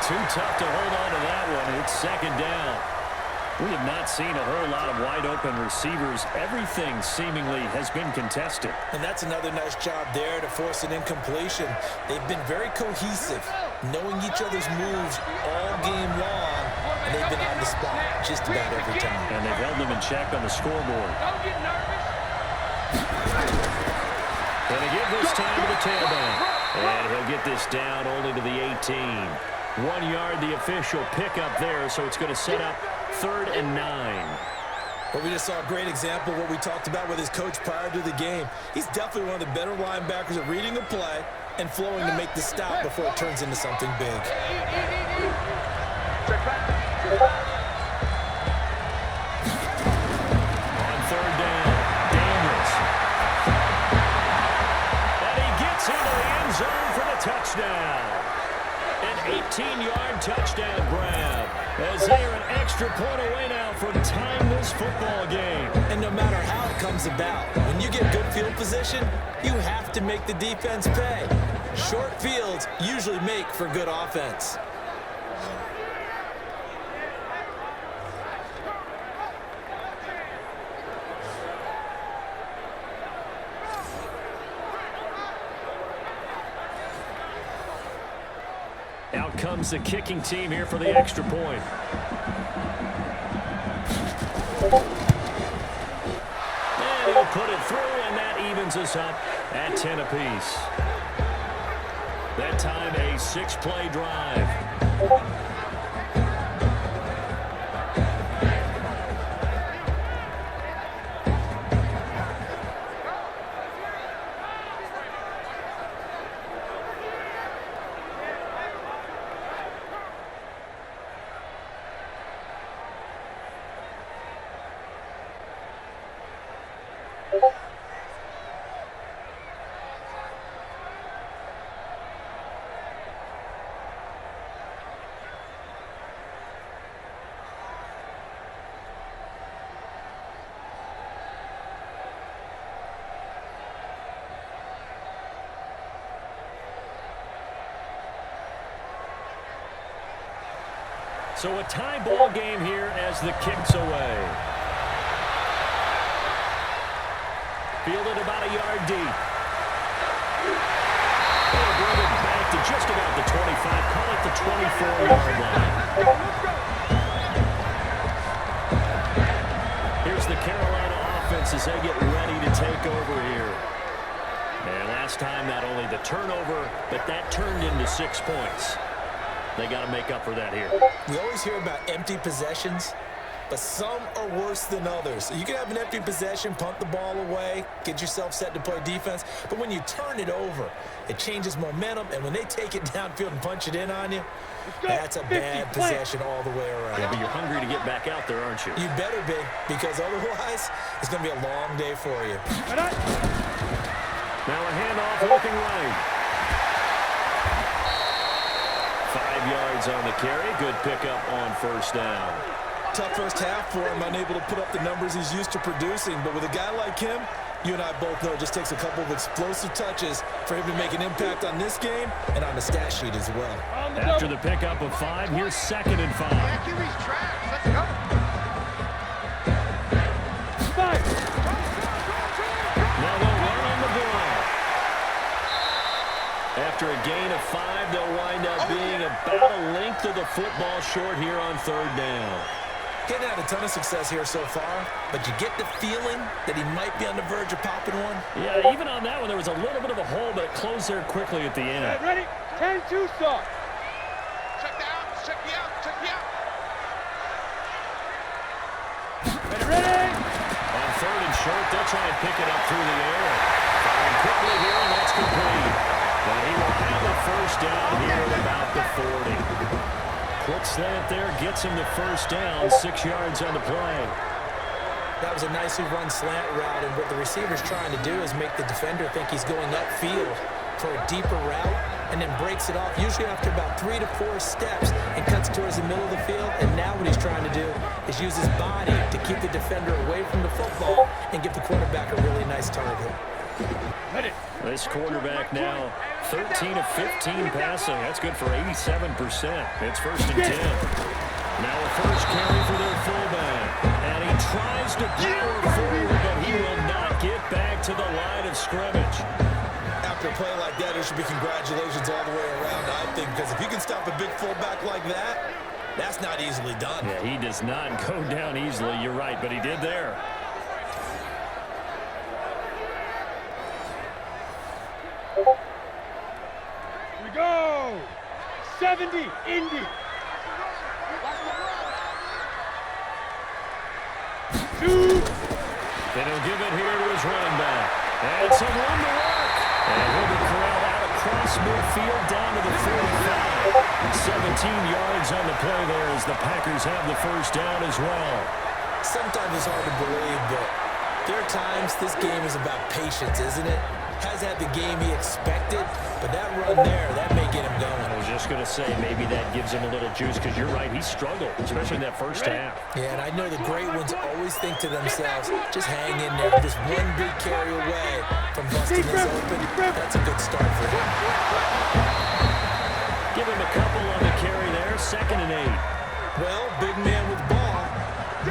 Too tough to hold on to that one. It's 2nd down. We have not seen a whole lot of wide-open receivers. Everything seemingly has been contested. And that's another nice job there to force an incompletion. They've been very cohesive, knowing each other's moves all game long, and they've been on the spot just about every time. And they've held them in check on the scoreboard. Going to give this time to the tailback. And he'll get this down only to the 18. 1 yard, the official pickup there, so it's going to set up 3rd and 9. Well, we just saw a great example of what we talked about with his coach prior to the game. He's definitely one of the better linebackers at reading the play and flowing to make the stop before it turns into something big. On 3rd down, Daniels. And he gets into the end zone for the touchdown. An 18-yard touchdown grab as they are an extra point away now from tying this football game. And no matter how it comes about, when you get good field position, you have to make the defense pay. Short fields usually make for good offense. Out comes the kicking team here for the extra point. And he'll put it through, and that evens us up at 10 apiece. That time a 6-play drive. So a tie ball game here as the kick's away. Fielded about a yard deep. They'll bring it back to just about the 25. Call it the 24-yard line. Here's the Carolina offense as they get ready to take over here. And last time, not only the turnover, but that turned into 6 points. They got to make up for that here. We always hear about empty possessions. but some are worse than others. You can have an empty possession, punt the ball away, get yourself set to play defense, but when you turn it over, it changes momentum, and when they take it downfield and punch it in on you, that's a bad possession all the way around. Yeah, but you're hungry to get back out there, aren't you? You better be, because otherwise, it's going to be a long day for you. Now a handoff looking right. 5 yards on the carry. Good pickup on first down. Tough first half for him, unable to put up the numbers he's used to producing. But with a guy like him, you and I both know it just takes a couple of explosive touches for him to make an impact on this game and on the stat sheet as well. After the pickup of 5, here's 2nd and 5. Let's go. Now they'll run on the ball. After a gain of 5, they'll wind up being about a length of the football short here on 3rd down. Getting had a ton of success here so far, but you get the feeling that he might be on the verge of popping one. Yeah, even on that one, there was a little bit of a hole, but it closed there quickly at the end. Ready? 10 Tulsa. Check down. Check me out. Check me out. Ready? On 3rd and short, they'll try and pick it up through the air. Firing quickly here, and that's complete. And he will have a first down here at about the 40. Quick slant there gets him the first down, 6 yards on the play. That was a nicely run slant route, and what the receiver's trying to do is make the defender think he's going upfield for a deeper route, and then breaks it off, usually after about 3 to 4 steps, and cuts towards the middle of the field. And now what he's trying to do is use his body to keep the defender away from the football and give the quarterback a really nice target. This quarterback now 13 of 15 passing. That's good for 87%. It's 1st and 10. Now a first carry for their fullback. And he tries to power forward, but he will not get back to the line of scrimmage. After a play like that, there should be congratulations all the way around, I think, because if you can stop a big fullback like that, that's not easily done. Yeah, he does not go down easily. You're right, but he did there. Here we go. 70, Indy. Then he'll give it here to his running back. And some room to work. And he'll be corralled out across midfield down to the 45. 17 yards on the play there as the Packers have the first down as well. Sometimes it's hard to believe, but there are times this game is about patience, isn't it? Has had the game he expected, but that run there, that may get him going. I was just going to say, maybe that gives him a little juice, because you're right, he struggled, especially in that first half. Yeah, and I know the great ones always think to themselves, just hang in there, just one big carry away from busting this open. That's a good start for him. Give him a couple on the carry there, 2nd and 8. Well, big man with the ball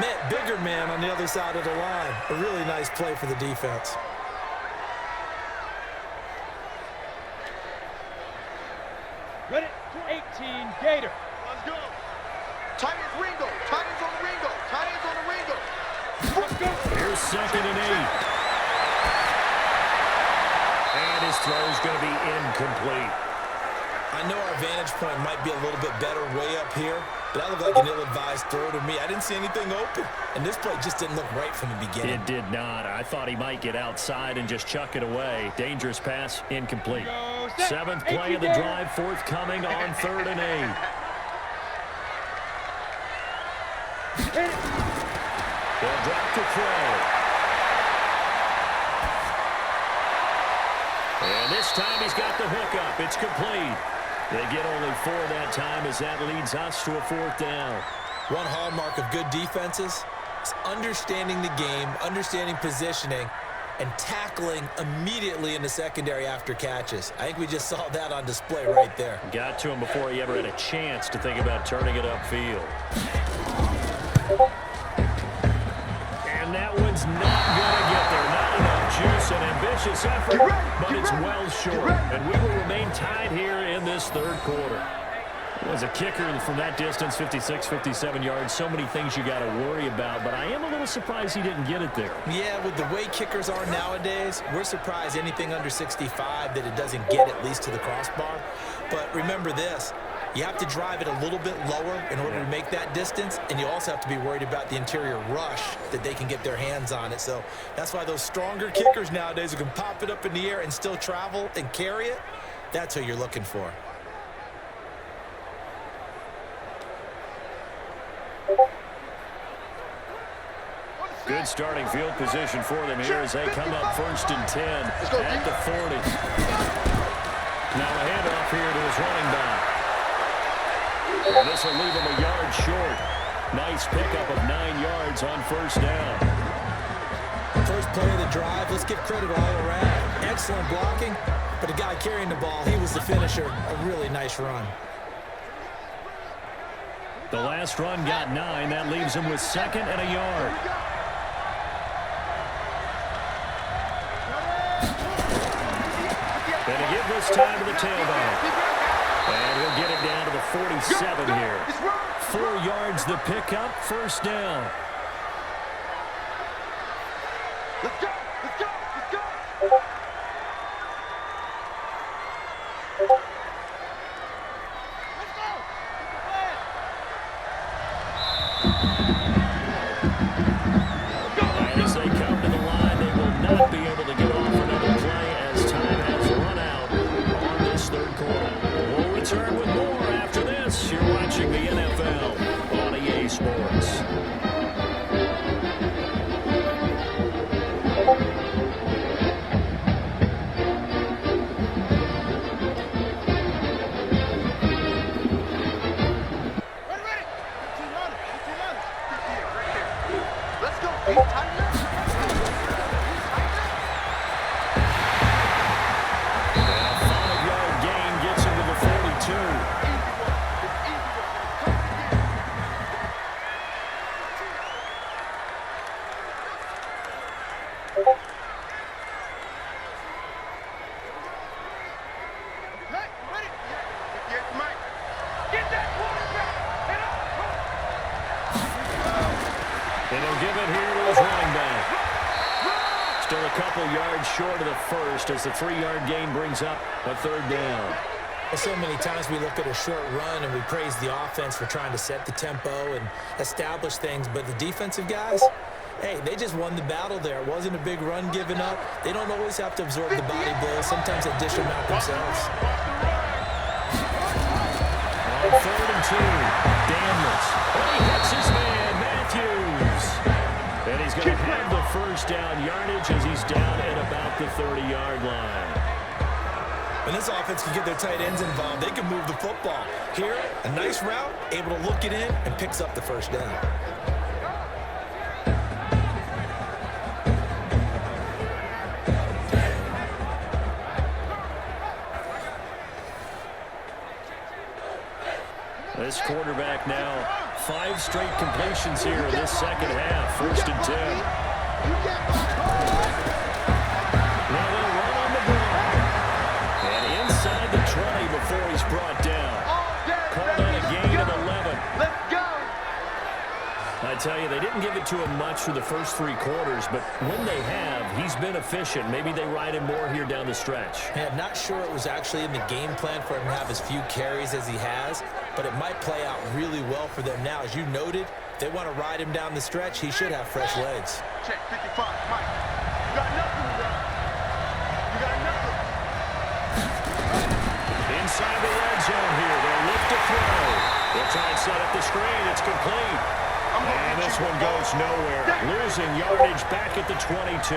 met bigger man on the other side of the line. A really nice play for the defense. Ready? 18, Gator. Let's go. Tight ends Ringo. Tight ends on the Ringo. Tight ends on the Ringo. Let's go. Here's 2nd and 8. And his throw is going to be incomplete. I know our vantage point might be a little bit better way up here, but that looked like an ill-advised throw to me. I didn't see anything open, and this play just didn't look right from the beginning. It did not. I thought he might get outside and just chuck it away. Dangerous pass, incomplete. 7th play of the drive, forthcoming on 3rd and 8. They'll drop to throw. And this time he's got the hook up. It's complete. They get only 4 that time as that leads us to a 4th down. One hallmark of good defenses is understanding the game, understanding positioning, and tackling immediately in the secondary after catches. I think we just saw that on display right there. Got to him before he ever had a chance to think about turning it upfield. And that one's not going to get there. Not enough juice, an ambitious effort, but it's well short. And we will remain tied here in this 3rd quarter. As a kicker from that distance, 56, 57 yards, so many things you got to worry about, but I am a little surprised he didn't get it there. Yeah, with the way kickers are nowadays, we're surprised anything under 65 that it doesn't get at least to the crossbar. But remember this, You have to drive it a little bit lower in order to make that distance, and you also have to be worried about the interior rush that they can get their hands on it. So that's why those stronger kickers nowadays who can pop it up in the air and still travel and carry it, that's who you're looking for. Good starting field position for them here as they come up 1st and 10 at the 40. Now a handoff here to his running back. And this will leave him a yard short. Nice pickup of 9 yards on 1st down. First play of the drive, let's give credit all around. Excellent blocking, but the guy carrying the ball, he was the finisher. A really nice run. The last run got 9. That leaves him with 2nd and a yard. And to give this time to the tailback. And he'll get it down to the 47 here. 4 yards the pickup, 1st down. Let's go! Let's go! Let's go! And as they come to the line, they will not be able to get off another play as time has run out on this 3rd quarter. We'll return with more after this. You're watching the NFL on EA Sports. Let's go! Hey, tighten up! And a 5-yard gain gets him to the 42. Hey, ready? Yeah, Mike. Get that quarterback! Head up! And he'll give it here to his running back. Still a couple yards short of the 1st as the 3-yard gain brings up a 3rd down. So many times we look at a short run and we praise the offense for trying to set the tempo and establish things, but the defensive guys, hey, they just won the battle there. It wasn't a big run given up. They don't always have to absorb the body blows. Sometimes they dish them out themselves. On 3rd and 2, Daniels. And he hits his man, Matthews. And he's going to have the 1st down yardage as he's down at about the 30-yard line. When this offense can get their tight ends involved, they can move the football. Here, a nice route, able to look it in, and picks up the 1st down. This quarterback now 5 straight completions here in this 2nd half. 1st and 10. Now they'll run on the ground. And inside the 20 before he's brought down. Called on a gain of 11. Let's go! I tell you, they didn't give it to him much for the first 3 quarters, but when they have, he's been efficient. Maybe they ride him more here down the stretch. Hey, I'm not sure it was actually in the game plan for him to have as few carries as he has, but it might play out really well for them now. As you noted, if they want to ride him down the stretch, he should have fresh legs. Check 55, Mike. You got nothing, bro. You got nothing. Inside the red zone here. They'll look to throw. They'll try and set up the screen. It's complete. And this one goes nowhere. Losing yardage back at the 22.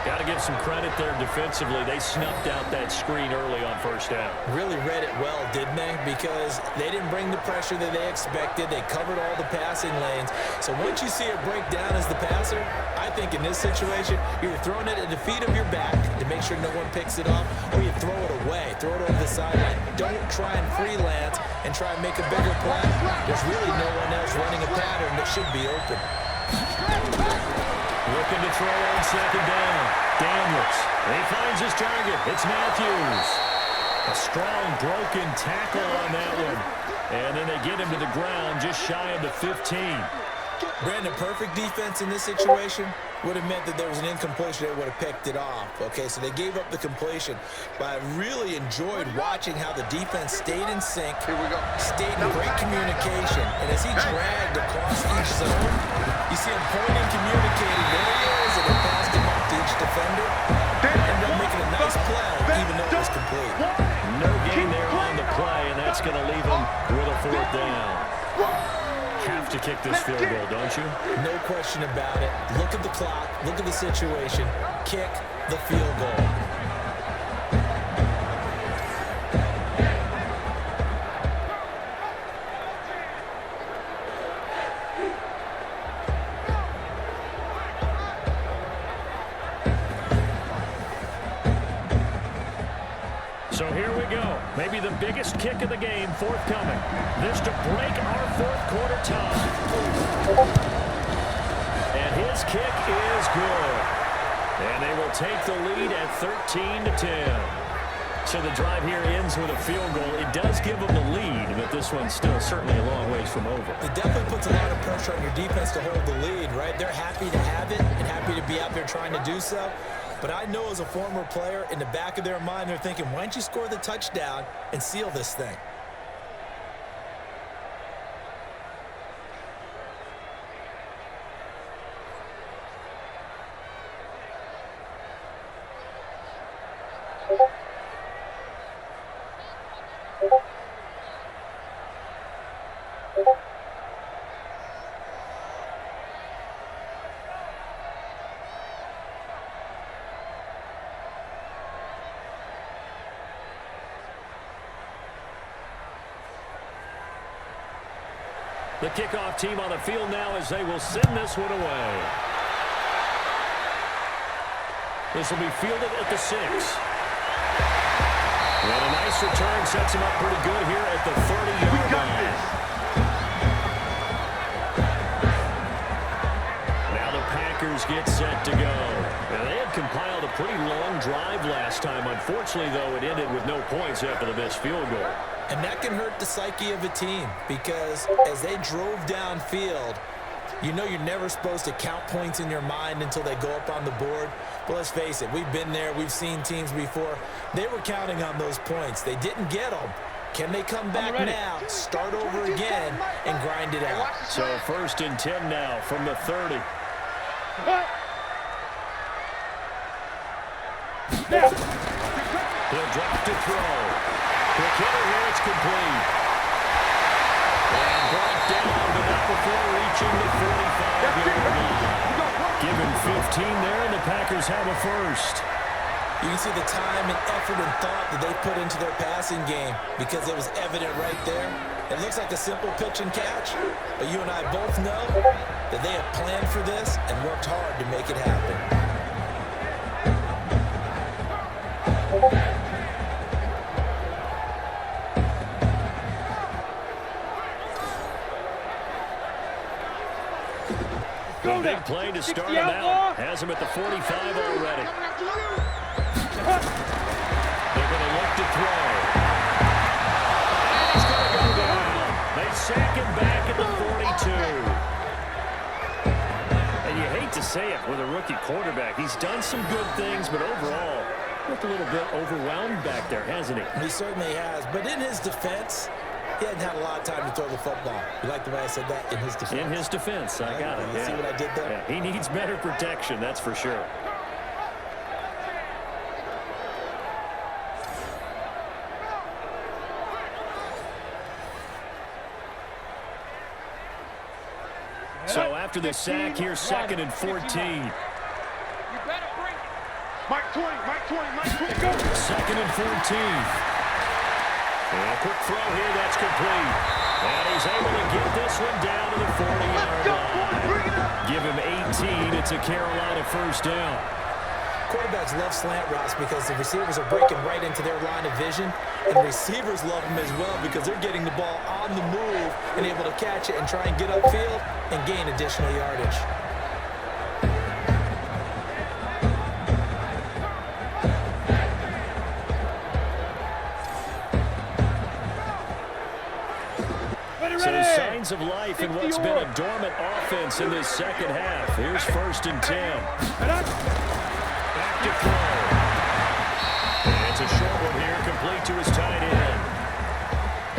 Got to give some credit there defensively. They snuffed out that screen early on 1st down. Really read it well, didn't they? Because they didn't bring the pressure that they expected. They covered all the passing lanes. So once you see it break down as the passer, I think in this situation, you're throwing it at the feet of your back to make sure no one picks it up, or you throw it away, throw it over the sideline. Don't try and freelance and try and make a bigger play. There's really no one else running a pattern that should be open. Looking to throw on 2nd down. Daniels. And he finds his target. It's Matthews. A strong broken tackle on that one. And then they get him to the ground just shy of the 15. Brandon, perfect defense in this situation would have meant that there was an incompletion. They would have picked it off. Okay, so they gave up the completion. But I really enjoyed watching how the defense stayed in sync, stayed in great communication. And as he dragged across each zone, you see him pointing, communicating. There he is, and they passed him up to each defender. Ended up making a nice play, even though it was complete. No gain there on the play, and that's going to leave him with a 4th down. Have to kick this field goal, don't you? No question about it. Look at the clock. Look at the situation. Kick the field goal. So here we go. Maybe the biggest kick of the game forthcoming. This to break our 4th quarter tie. And his kick is good. And they will take the lead at 13-10. So the drive here ends with a field goal. It does give them the lead, but this one's still certainly a long ways from over. It definitely puts a lot of pressure on your defense to hold the lead, right? They're happy to have it and happy to be out there trying to do so. But I know as a former player, in the back of their mind, they're thinking, why don't you score the touchdown and seal this thing? The kickoff team on the field now as they will send this one away. This will be fielded at the 6. And a nice return sets him up pretty good here at the 30-yard line. Now the Packers get set to go. Now they had compiled a pretty long drive last time. Unfortunately, though, it ended with no points after the missed field goal. And that can hurt the psyche of a team because as they drove downfield, you know you're never supposed to count points in your mind until they go up on the board. But let's face it, we've been there. We've seen teams before. They were counting on those points. They didn't get them. Can they come back now, start over again, and grind it out? So 1st and 10 now from the 30. He'll drop to throw. Quick hitter here, it's complete. And brought down, but not before reaching the 45-yard line. Give him 15 there, and the Packers have a 1st. You can see the time and effort and thought that they put into their passing game because it was evident right there. It looks like a simple pitch and catch, but you and I both know that they have planned for this and worked hard to make it happen. A big play to start him out. Has him at the 45 already. They're going to look to throw. And he's going to go down. They sack him back at the 42. And you hate to say it with a rookie quarterback. He's done some good things, but overall, looked a little bit overwhelmed back there, hasn't he? He certainly has. But in his defense, he hadn't had a lot of time to throw the football. You like the way I said that? In his defense. In his defense, I got it. You see what I did there? Yeah, he needs better protection, that's for sure. So after the sack, here's 2nd and 14. You better bring it. Mike 20, Mike 20, Mike 20, go. 2nd and 14. And a quick throw here, that's complete. And he's able to get this one down to the 40-yard line. Give him 18. It's a Carolina 1st down. Quarterbacks love slant routes because the receivers are breaking right into their line of vision, and receivers love them as well because they're getting the ball on the move and able to catch it and try and get upfield and gain additional yardage. So Signs of life in what's been a dormant offense in this second half. Here's 1st and 10. Back to throw. And it's a short one here, complete to his tight end.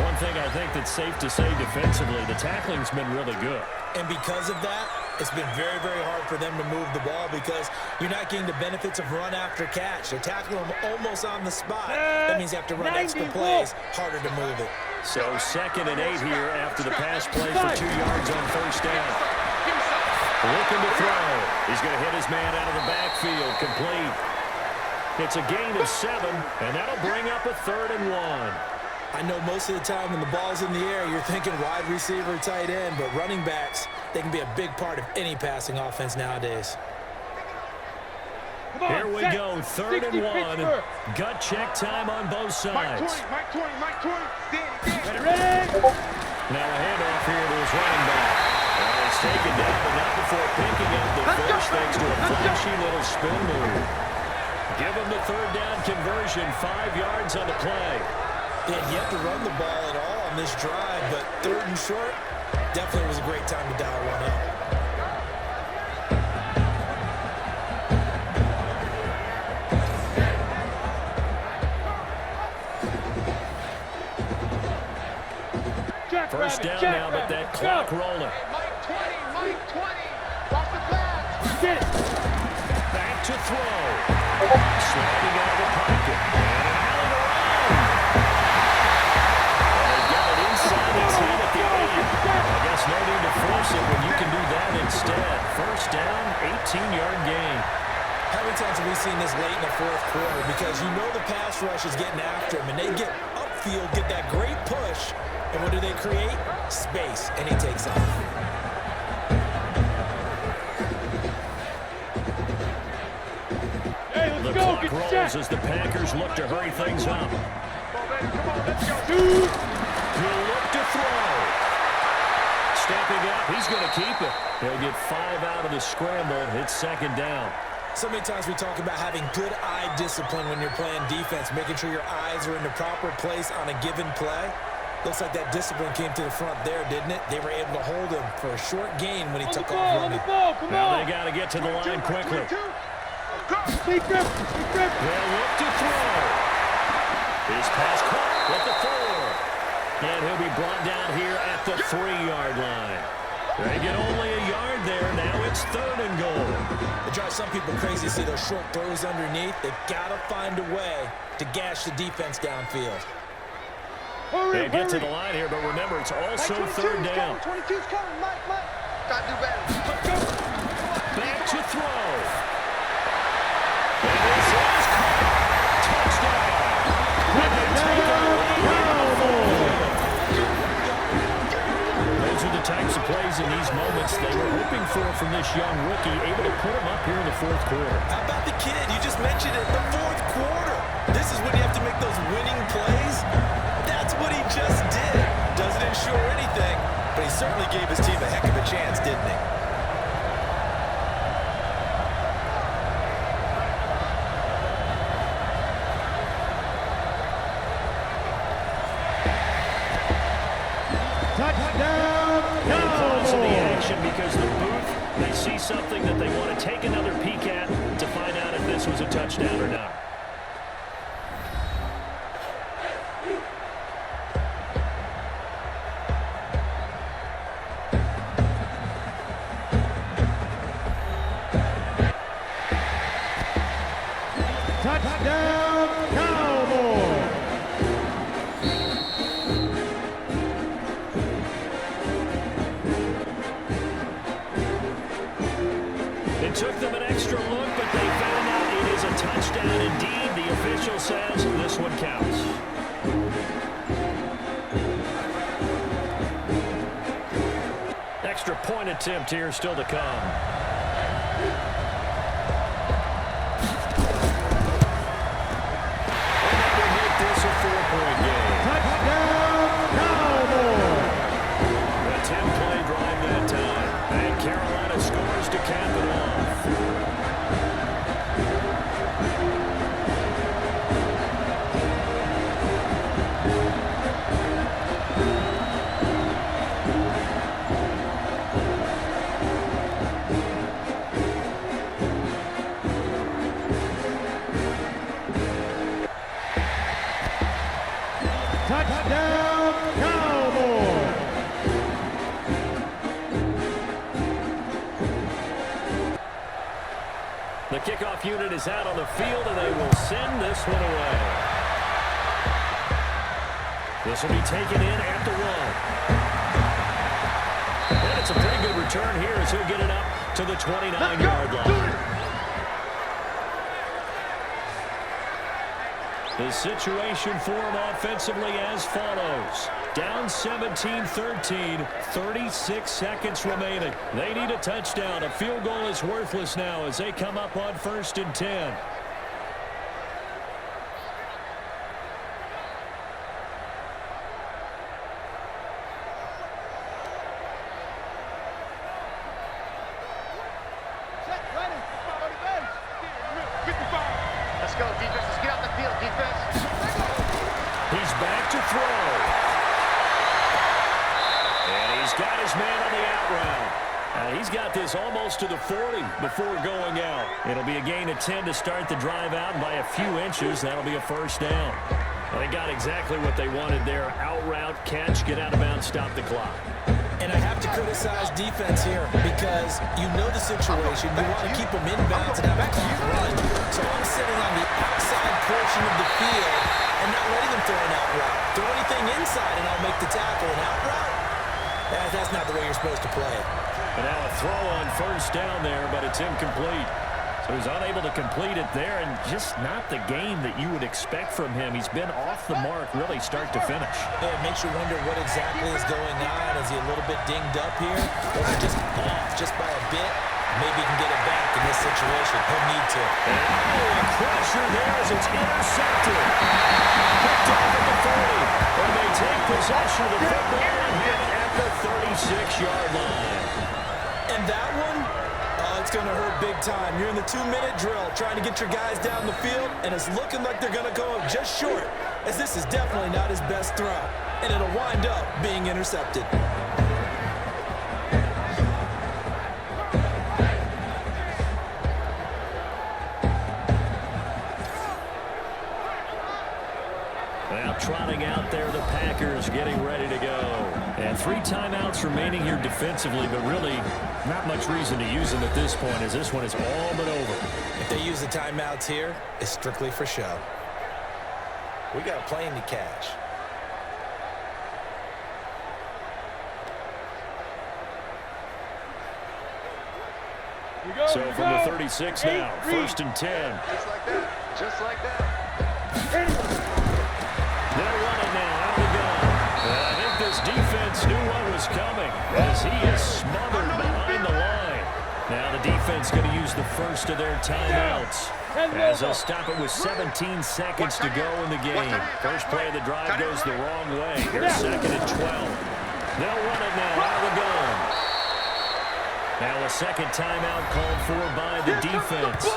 One thing I think that's safe to say defensively, the tackling's been really good. And because of that, it's been very, very hard for them to move the ball because you're not getting the benefits of run after catch. They're tackling them almost on the spot. That means you have to run extra plays, harder to move it. So 2nd and 8 here after the pass play for 2 yards on 1st down. Looking to throw. He's going to hit his man out of the backfield, complete. It's a gain of 7, and that'll bring up a 3rd and 1. I know most of the time when the ball's in the air, you're thinking wide receiver, tight end, but running backs, they can be a big part of any passing offense nowadays. Here we go, 3rd and 1. Gut check time on both sides. Mike 20, Mike 20. Ready? Now a handoff here to his running back. Well, he's taken down, but not before picking up the first thanks to a flashy little spin move. Give him the 3rd down conversion, 5 yards on the play. They had yet to run the ball at all on this drive, but 3rd and short definitely was a great time to dial one up. First down now, but that clock rolling. Mike 20, Mike 20. Off the pass. Get it. Back to throw. Sliding out of the pocket. And an alley around. They got it inside his head at the 8. I guess no need to force it when you can do that instead. First down, 18-yard gain. How many times have we seen this late in the 4th quarter? Because you know the pass rush is getting after him, and they get upfield, get that great push. And what do they create? Space, and he takes off. Hey, The let's go. clock Get rolls set. as the Packers look to hurry things up. Come on, baby. Come on, let's go. He'll look to throw. Stepping up, he's going to keep it. He'll get 5 out of the scramble. It's 2nd down. So many times we talk about having good eye discipline when you're playing defense, making sure your eyes are in the proper place on a given play. Looks like that discipline came to the front there, didn't it? They were able to hold him for a short gain when he took off running. Come Now on. they got to get to the line quickly. Big grip. Big grip. They'll look to throw. His pass caught at the 4. And he'll be brought down here at the 3-yard line. They get only a yard there. Now it's 3rd and goal. It drives some people crazy to see those short throws underneath. They've got to find a way to gash the defense downfield. They get to the line here, but remember, it's also 3rd down. 22's coming, Mike. Got to do better. Back to throw. And this is caught. Touchdown. And they take it away here in the 4th. Those are the types of plays in these moments they were hoping for from this young rookie, able to put him up here in the 4th quarter. How about the kid? You just mentioned it, the 4th quarter. This is when you have to make those winning plays. That's what he just did. Doesn't ensure anything, but he certainly gave his team a heck of a chance, didn't he? Touchdown. And pause in the action because the booth, they see something that they want to take another peek at to find out if this was a touchdown or not. Touchdown, Cowboys. It took them an extra look, but they found out it is a touchdown indeed. The official says this one counts. Extra point attempt here still to come. This a 4-point game. Touchdown, Cowboys. A 10-play drive that time. And Carolina scores to cap it off. The kickoff unit is out on the field, and they will send this one away. This will be taken in at the 1. And it's a pretty good return here as he'll get it up to the 29-yard line. The situation for him offensively as follows. Down 17-13, 36 seconds remaining. They need a touchdown. A field goal is worthless now as they come up on 1st and 10. Let's go, defense. Let's get out the field, defense. He's back to throw. And he's got his man on the out route. He's got this almost to the 40 before going out. It'll be a gain of 10 to start the drive out, and by a few inches, that'll be a first down. Well, they got exactly what they wanted there. Out route, catch, get out of bounds, stop the clock. And I have to criticize defense here because you know the situation. You want to keep them inbounds and have a clock run. So I'm sitting on the outside portion of the field and not letting them throw an out route. Throw anything inside and I'll make the tackle. An out route? That's not the way you're supposed to play it. And now a throw on first down there, but it's incomplete. So he's unable to complete it there, and just not the game that you would expect from him. He's been off the mark really start to finish. It makes you wonder what exactly is going on. Is he a little bit dinged up here? Or is he just off just by a bit? Maybe he can get it back in this situation. He'll need to. Oh, a pressure there as it's intercepted. Picked off at the 40. And they take possession of the football and hit it at the 36-yard line. And that one, it's going to hurt big time. You're in the 2-minute drill trying to get your guys down the field, and it's looking like they're going to go up just short, as this is definitely not his best throw, and it'll wind up being intercepted. Now trotting out there, the Packers getting ready to go. And 3 timeouts remaining here defensively, but really not much reason to use them at this point as this one is all but over. If they use the timeouts here, it's strictly for show. We got a plane to catch. So from the 36 now, 1st and 10. Just like that. Just like that. They'll run it now, out of the gun. And I think this defense knew what was coming as he is smothered behind the line. Now the defense going to use the first of their timeouts as they'll stop it with 17 seconds to go in the game. First play of the drive goes the wrong way. Here's 2nd and 12. They'll run it now, out of the gun. Now a second timeout called for by the defense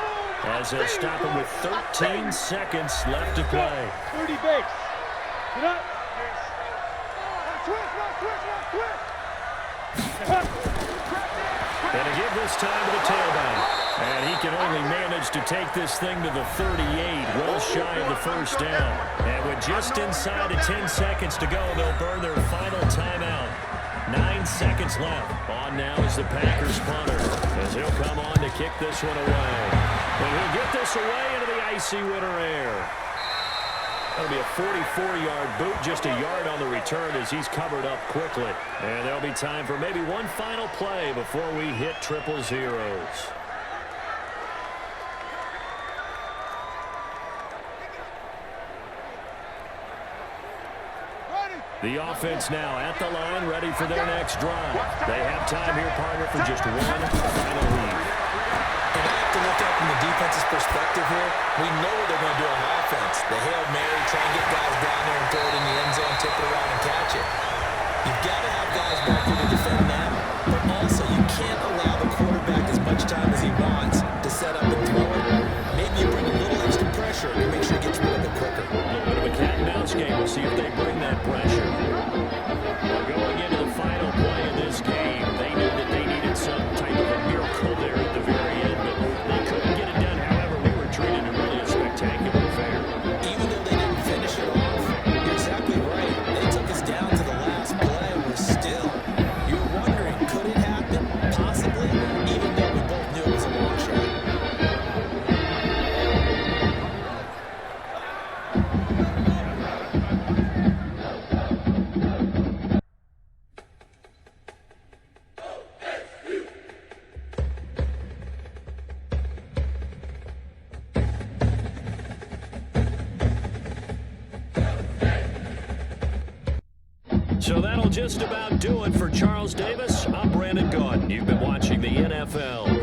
as they'll stop it with 13 seconds left to play. 30 base. Get up. And to give this time to the tailback. And he can only manage to take this thing to the 38, well shy of the first down. And with just inside of 10 seconds to go, they'll burn their final timeout. 9 seconds left. On now is the Packers punter as he'll come on to kick this one away. And he'll get this away into the icy winter air. That'll be a 44-yard boot, just a yard on the return as he's covered up quickly. And there'll be time for maybe one final play before we hit triple zeros. The offense now at the line, ready for their next drive. They have time here, partner, for just one final lead. And I have to look at from the defense's perspective here. We know what they're going to do on offense. The Hail Mary, try and get guys down there and throw it in the end zone, tip it around and catch it. You've got to have guys back there to defend that, but also you can't allow the quarterback as much time as he wants to set up and throw it. Maybe you bring a little extra pressure to make sure he gets rid of it quicker. A little bit of a cat and mouse game. We'll see if they bring that pressure. Well, going into the final play of this game, they knew that they needed some type of a miracle there at the very end, but they couldn't get it done. However, we were treated to really a spectacular affair. Even though they didn't finish it off, you're exactly right. They took us down to the last play. We're still, you were That'll just about do it for Charles Davis. I'm Brandon Gaudin. You've been watching the NFL